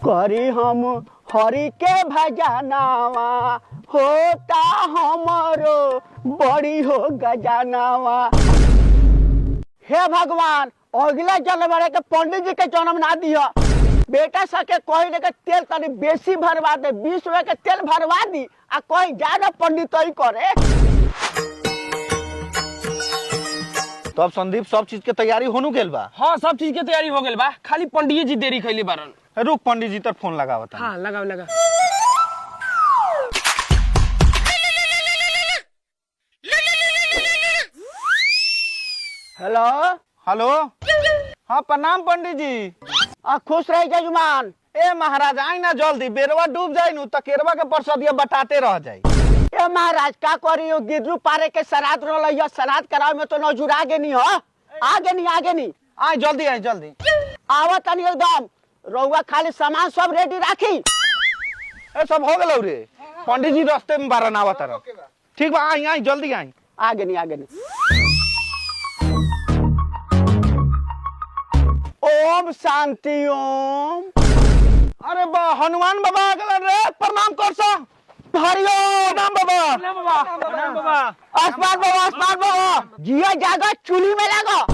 करी हम हरि के भजनावा होता हमरो बड़ी हो गजनावा। हे भगवान अगला जन्म के पंडित जी के जन्म ना दिया। बेटा सके कोई के तेल तनी बेसी भरवा दे, 20 रुपए के तेल भरवा दी आ कोई ज्यादा पंडित ही करे। तो अब संदीप सब चीज के तैयारी होनु गेल बा। हाँ सब चीज के तैयारी हो गेल बा, खाली पंडित जी देरी कैले बारन। रुक पंडित जी तर फोन लगावत। हाँ लगाओ लगा। Hello hello. हाँ प्रणाम पंडित जी। खुश रही जजमान। ए महाराज आई ना जल्दी, बेरवा डूब जाई नु त केरवा के परसदिया बताते रह जाई। ए महाराज का करियो, गिरलू पारे के श्राद्ध रहल, श्राद्ध करावे में तो नौजुरा गे नहीं हो। आगे नहीं आई जल्दी आई जल्दी। आवत नहीं एकदम। रउआ खाली सामान सब रेडी राखी। ए सब हो गेलौ रे। पंडित जी रास्ते में बारन आवत रह। ठीक बा आई आई जल्दी आई। आगे नहीं। ओम शांति ओम। अरे बा हनुमान बाबा आ गेलन रे, प्रणाम कर सा। हरिओम। प्रणाम बाबा। प्रणाम बाबा। आसमान बाबा जिया जागा चूल्ही में लगो।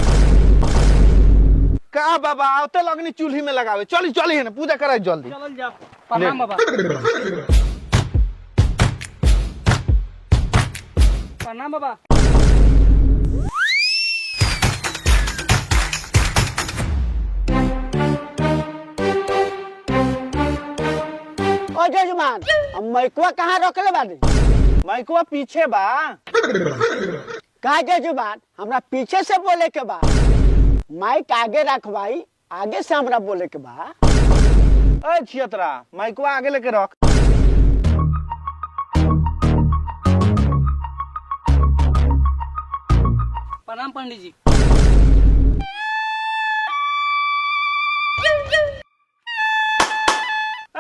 का बाबा आवते लगनी चूल्ही में लगावे। चली चली है ना पूजा कराई जल्दी। चल जा। प्रणाम बाबा। प्रणाम बाबा। ओ जजमान अब मैकुआ कहाँ रखले बानी? माइकवा पीछे बा। कहा जजमान हमरा पीछे से बोले के बा, माइक आगे रखवाई, आगे से हमरा बोले के बा। ए छियतरा माइकवा आगे लेके रख। प्रणाम पंडित जी।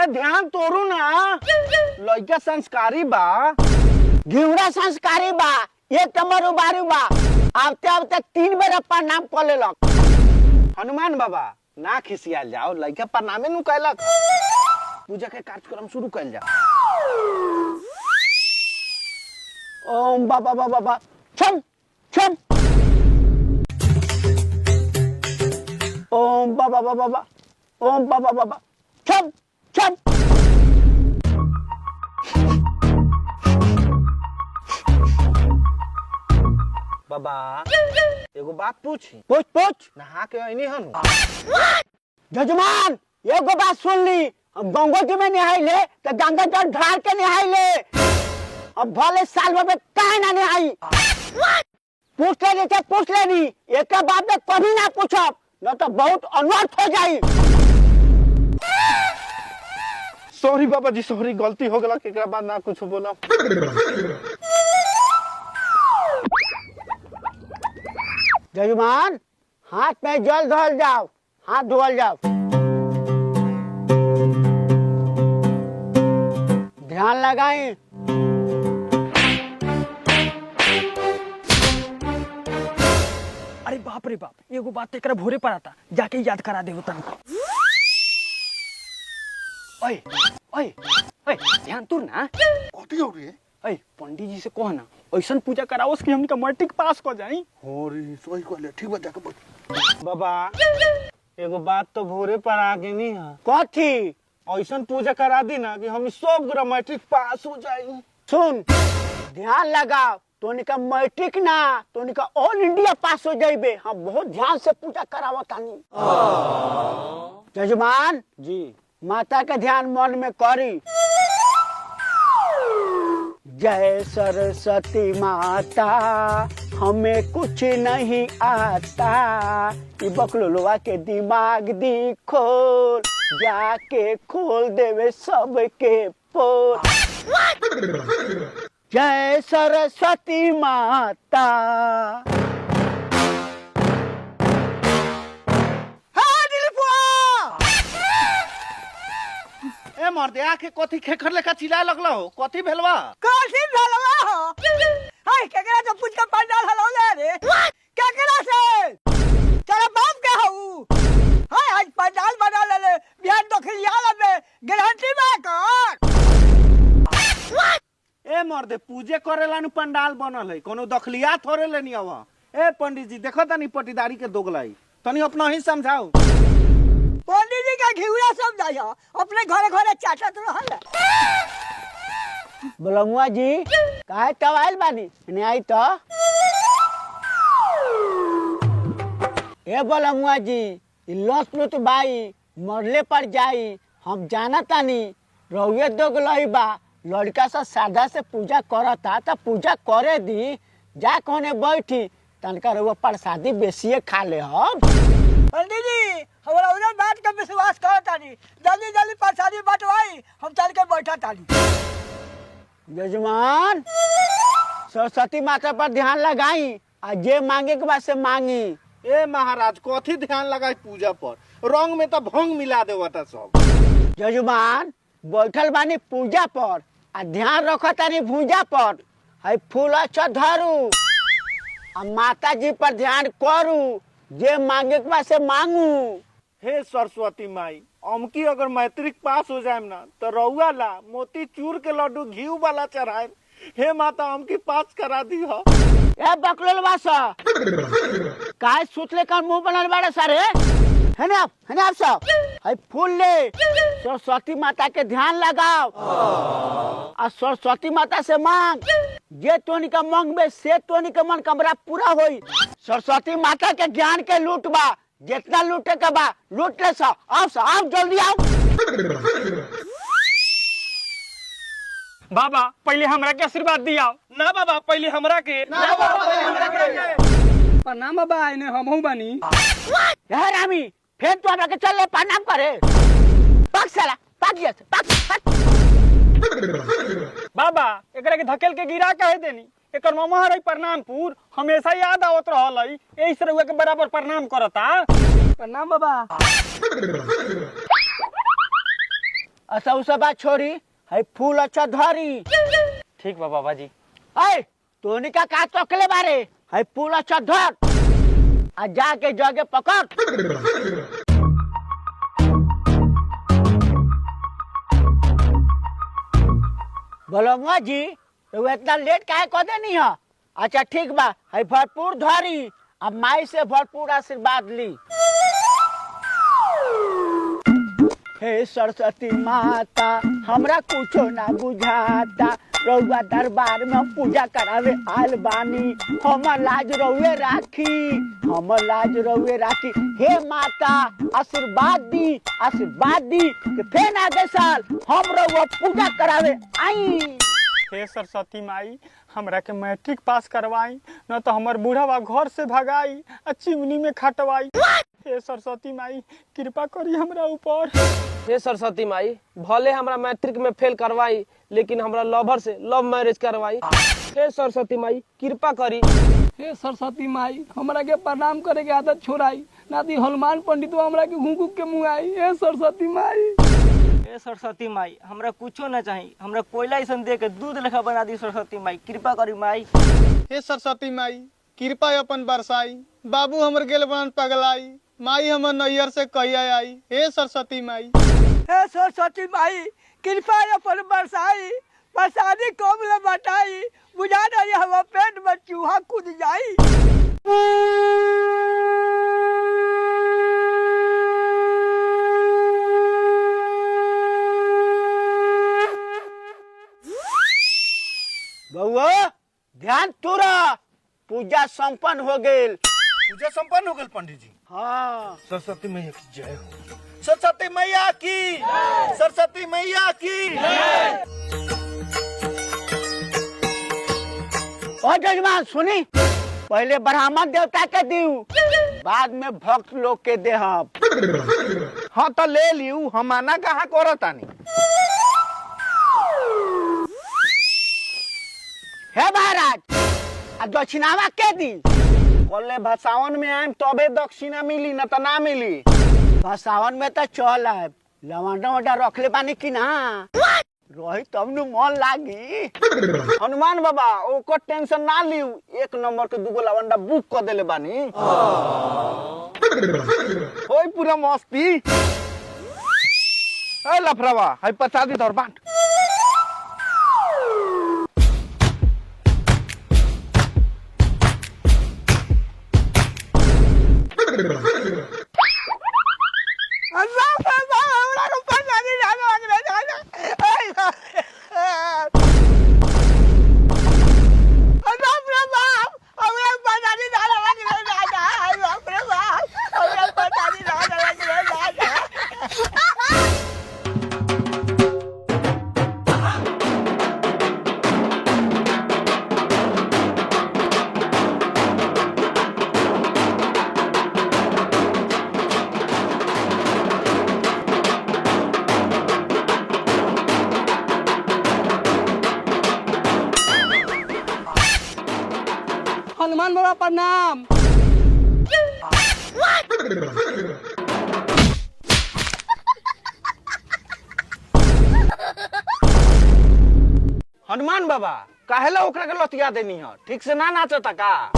ध्यान तोरू ना, लड़का संस्कारी बा। घिवरा संस्कारी बा, एक नंबर उबारू बा। आते 3 बेर प्रणाम कर लेलक। हनुमान बाबा ना खिसियाल जाओ, लड़का प्रणामे नु कैलक। पूजा के कार्यक्रम शुरू कैल जाओ। ओम बाबा छम छम। ओम बाबा ओम बाबा छम छम। बाबा एगो बात पूछी। पूछ। नहा के आईनी हनु। जजमान एगो बात सुन ली, हम गंगो जी में नहाइले तो गंगा जल ढार के नहाइले। अब भले साल भर में काहे ना नहाई। पूछ लेनी, एक बात में कभी ना पूछब, न तो बहुत अनर्थ हो जाई। सॉरी बाबा जी सॉरी, गलती हो गला। एकरा बाद ना कुछ बोला। जजमान हाथ में जल धोल जाओ, हाथ धोल जाओ। ध्यान लगाएं। अरे बाप रे बाप, एगो बात एकरा भोरे पर आता, जाके याद करा दे होता। ओए ओए ओए ध्यान तू ना। कथी हो रे? ओए पंडित जी से कहो ना, ऐसन पूजा कराओस कि हमनी का मैट्रिक पास कर जाई। हो रे सही कहले। ठीक बा जाके बोल। बाबा एगो बात तो भोरे पर आ गई नहीं है। कथी? ऐसन पूजा करा दी ना कि हम सब ग्रा मैट्रिक पास हो जाई। सुन ध्यान लगाओ, तोनी का मैट्रिक ना, तोनी का ऑल इंडिया पास हो जाइबे। हम बहुत ध्यान से पूजा करावतानी। जजमान जी माता का ध्यान मन में करी। जय सरस्वती माता हमें कुछ नहीं आता, ई बकलोलवा के दिमाग दी खोल, जाके खोल देवे सबके पोल। जय सरस्वती माता। ए मर्दे आके कथी खेखर लेखा चिल्लाए लगला हो? कथी भेलवा? कथी भेलवा हो? हाय केकरा से पूछ के पंडाल हलौले रे? केकरा से? तेरा बाप के हऊ? हाय आज पंडाल बना ले बिहान दखिया ले गारंटी में कर। ए मर्दे पूजे करेला नु पंडाल बनल है, कोनो दखलिया थोड़े लेनी आवा। ए पंडित जी देखो तनी पटीदारी के दोगलाई, तनी अपना ही समझाओ। पंडित जी का घिउरा समझाइयो, अपने घरे घरे चाटत रहल। बोलमुआ जी काहे तवाइल बानी नहीं आई तो ए बोलमुआ जी लस लुत बाई मरले पर जाई। हम जाना तानी रउए दोगलई बा, लड़का से सादा से पूजा करता तो पूजा करे दी, जा कोने बैठी तनका रउआ प्रसादी बेसिए खा ले। हम पंडित जी हमरा उन्हें बात का विश्वास कर तानी, जल्दी जल्दी प्रसादी बंटवाई, हम चल के बैठा तानी। यजमान सरस्वती माता पर ध्यान लगाई और जे मांगे के बाद से मांगी। ए महाराज कथी ध्यान लगाई पूजा पर, रंग में तो भंग मिला देवता सब। यजमान बैठल बानी पूजा पर आ ध्यान रखो तानी भूजा पर, है फूल अच्छा धरू आ माता जी पर ध्यान करू, जे मांगे के बाद से मांगू। हे सरस्वती माई, अमकी अगर मैट्रिक पास हो जाए ना तो रउआ ला मोती चूर के लड्डू घी वाला चढ़ाए। हे माता अमकी पास करा दी हो। ए बकलोल बासा काहे सुतले का मुंह बनल बाड़े सारे, है ना आप सब है फूल ले सरस्वती माता के ध्यान लगाओ और सरस्वती माता से मांग, जे तोनी का मांगबे से तोनी का मन कमरा पूरा होई। सरस्वती माता के ज्ञान के लूट बा, जितना लूटे के बा लूट ले। आप जल्दी आओ। बाबा पहले हमरा के आशीर्वाद दिया। ना बाबा पहले हमरा के। प्रणाम बाबा, आइने हमहू बानी। यार रामी फिर तू हमरा के चल ले प्रणाम करे। पक साला पक गया पक। बाबा एकरा के धकेल के गिरा कहे देनी, एकर मामा हरई प्रणामपुर हमेशा याद आवत रहल है, एही से रउआ के बराबर प्रणाम करता। प्रणाम बाबा। अच्छा उस बात छोड़ी, है फूल अच्छा धरी। ठीक बा बाबा जी। ऐ तोनी का चौकले बारे, है फूल अच्छा धर आ जाके जगे पकड़। बोलो जी तो इतना लेट काहे कर देनी है। अच्छा ठीक बा, है भरपूर धरी, अब माई से भरपूर आशीर्वाद ली। हे सरस्वती माता हमरा कुछो ना बुझाता, रउआ दरबार में पूजा करावे आल बानी, हमर लाज रउए राखी, हमर लाज रउए राखी। हे माता आशीर्वाद दी कि फेन आगे साल हम रउआ पूजा करावे आई। हे सरस्वती माई हमरा के मैट्रिक पास करवाई, न तो हमर बूढ़ा घर से भगाई आ चिमनी में खटवाई। हे सरस्वती माई कृपा करी हमरा ऊपर। हे सरस्वती माई भले हमरा मैट्रिक में फेल करवाई, लेकिन हमरा लवर से लव मैरिज करवाई। हे सरस्वती माई कृपा करी। हे सरस्वती माई हमरा के प्रणाम करे के आदत छोड़ाई, ना ती हनुमान पंडित हमरा के घूक घूक के मुंगाई। हे सरस्वती माई। हे सरस्वती माई हमरा कुछो ना चाहिए, हमरा कोयला ऐसन दे के दूध लेखा बना दी सरस्वती माई, कृपा करी माई। हे सरस्वती माई कृपा अपन बरसाई, बाबू हमर गेल बनन पगलाई, माई हमर नैयर से कहिया आई। हे सरस्वती माई। हे सरस्वती माई कृपा अपन बरसाई, प्रसादी कम ले बटाई, बुझा नहीं हम पेट में चूहा कूद जाई। बउआ ध्यान तुरा, पूजा संपन्न हो गेल। पूजा संपन्न हो गई पंडित जी। हाँ सरस्वती मैया की जय हो। सरस्वती मैया की, सरस्वती मैया की। ओ जजमान सुनी, पहले ब्राह्मण देवता के दीऊ, बाद में भक्त लोग के देहब। हाँ तो ले लियू, हम आना कहाँ करतानी। हे महाराज आ दक्षिणावा के दी। बोले भसावन में आए तबे दक्षिणा मिली, न तो ना मिली। भसावन में तो चल आब, लवंडा वंडा रखले बानी की ना रही तब नु मन लागी। हनुमान बाबा ओको टेंशन ना लियू, एक नंबर के दूगो लवंडा बुक कर देले बानी। होई पूरा मस्ती। ए लफरावा है प्रसादी तोर बांट। हनुमान बाबा प्रणाम। हनुमान बाबा काहेला ओकरा के लतिया देनी है? ठीक से ना नाचता का?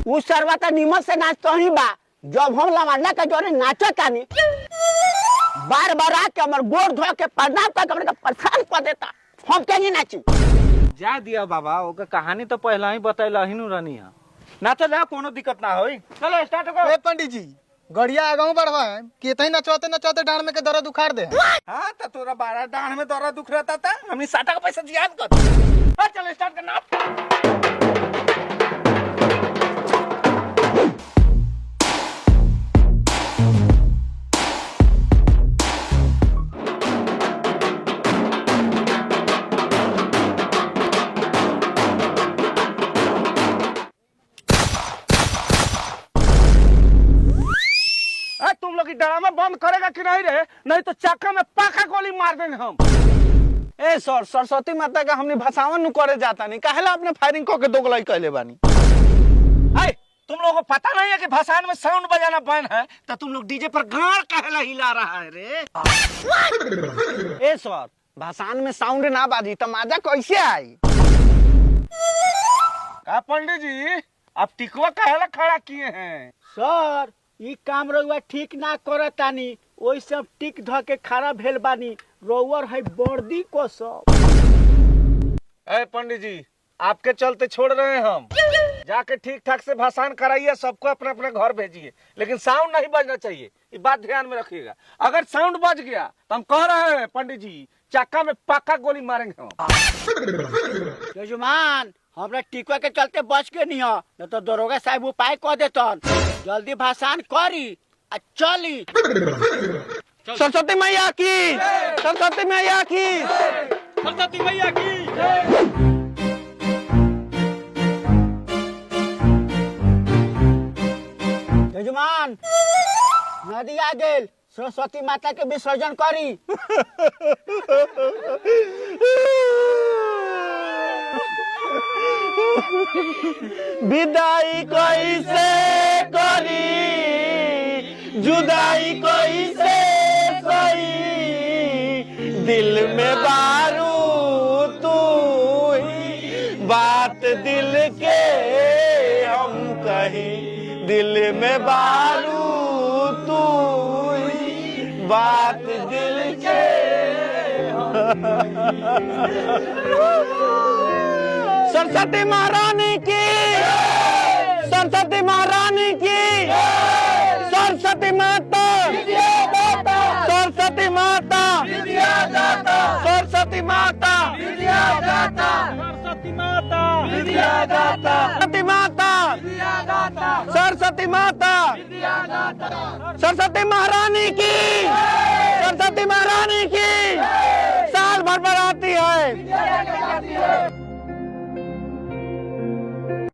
उ सरवा त निमन से नाचतो ही बा। जब हम लवंडा के जोरे नाचतानी बार बार आके हमर गोड़ धो के प्रणाम कर के परेशान कर देता। हम कहीं नाची जा दिया बाबा, ओके कहानी तो पहला ही बतैला ही नु रहनी है। नाचो जा, कोनो दिक्कत ना होई। चलो स्टार्ट करो। ए पंडित जी गड़िया आगाऊ बढ़वा है कि इतनी नचवाते नचवाते डांड में के दर्द उखाड़ दे। हां त तोरा 12 डांड में दर्द दुख रहता था, हमनी 60 का पैसा जियाद कर। चलो स्टार्ट करना। तुम लोग ड्रामा बंद करेगा कि नहीं रे? नहीं तो चाका में पाखा गोली मार देंगे हम। ए सर, सरस्वती माता का हमने भसावन नु करे जाता नहीं, काहेला अपने फायरिंग को के दोगलाई कहले बानी। ए तुम लोगों को पता नहीं है कि भसान में साउंड बजाना बैन है, तो तुम लोग डीजे पर गाड़ काहेला हिला रहा है रे? ए सर, भसान में साउंड ना बाजी तो मजा कैसे आई? का पंडित जी आप टिकवा काहेला खड़ा किए हैं? सर ई काम रउआ ठीक ना करतानी, ओइ सब टिक ध के खड़ा भेल बानी। रोवर है बर्दी को सब। ए पंडित जी आपके चलते छोड़ रहे हैं हम। जाके ठीक ठाक से भाषण कराइए, सबको अपने अपने घर भेजिए, लेकिन साउंड नहीं बजना चाहिए, ये बात ध्यान में रखिएगा। अगर साउंड बज गया तो हम कह रहे हैं पंडित जी चाका में पक्का गोली मारेंगे हम। यजमान हमरा टिकवा के चलते बच के नहीं हो, न तो दरोगा साहब उपाय कह देतन। जल्दी भाषण करी आ चली। सरस्वती मैया की, सरस्वती मैया की, सरस्वती मैया की। यजमान नदी आ गेल, सरस्वती माता के विसर्जन करी। विदाई कैसे करी, जुदाई कैसे सही, दिल में बारू तू ही, बात दिल के हम कहीं, दिल में बारू तू ही, बात दिल के सरस्वती महारानी की, सरस्वती महारानी की, सरस्वती माता, सरस्वती माता, सरस्वती माता, सरस्वती माता, सरस्वती माता, सरस्वती माता, सरस्वती महारानी की।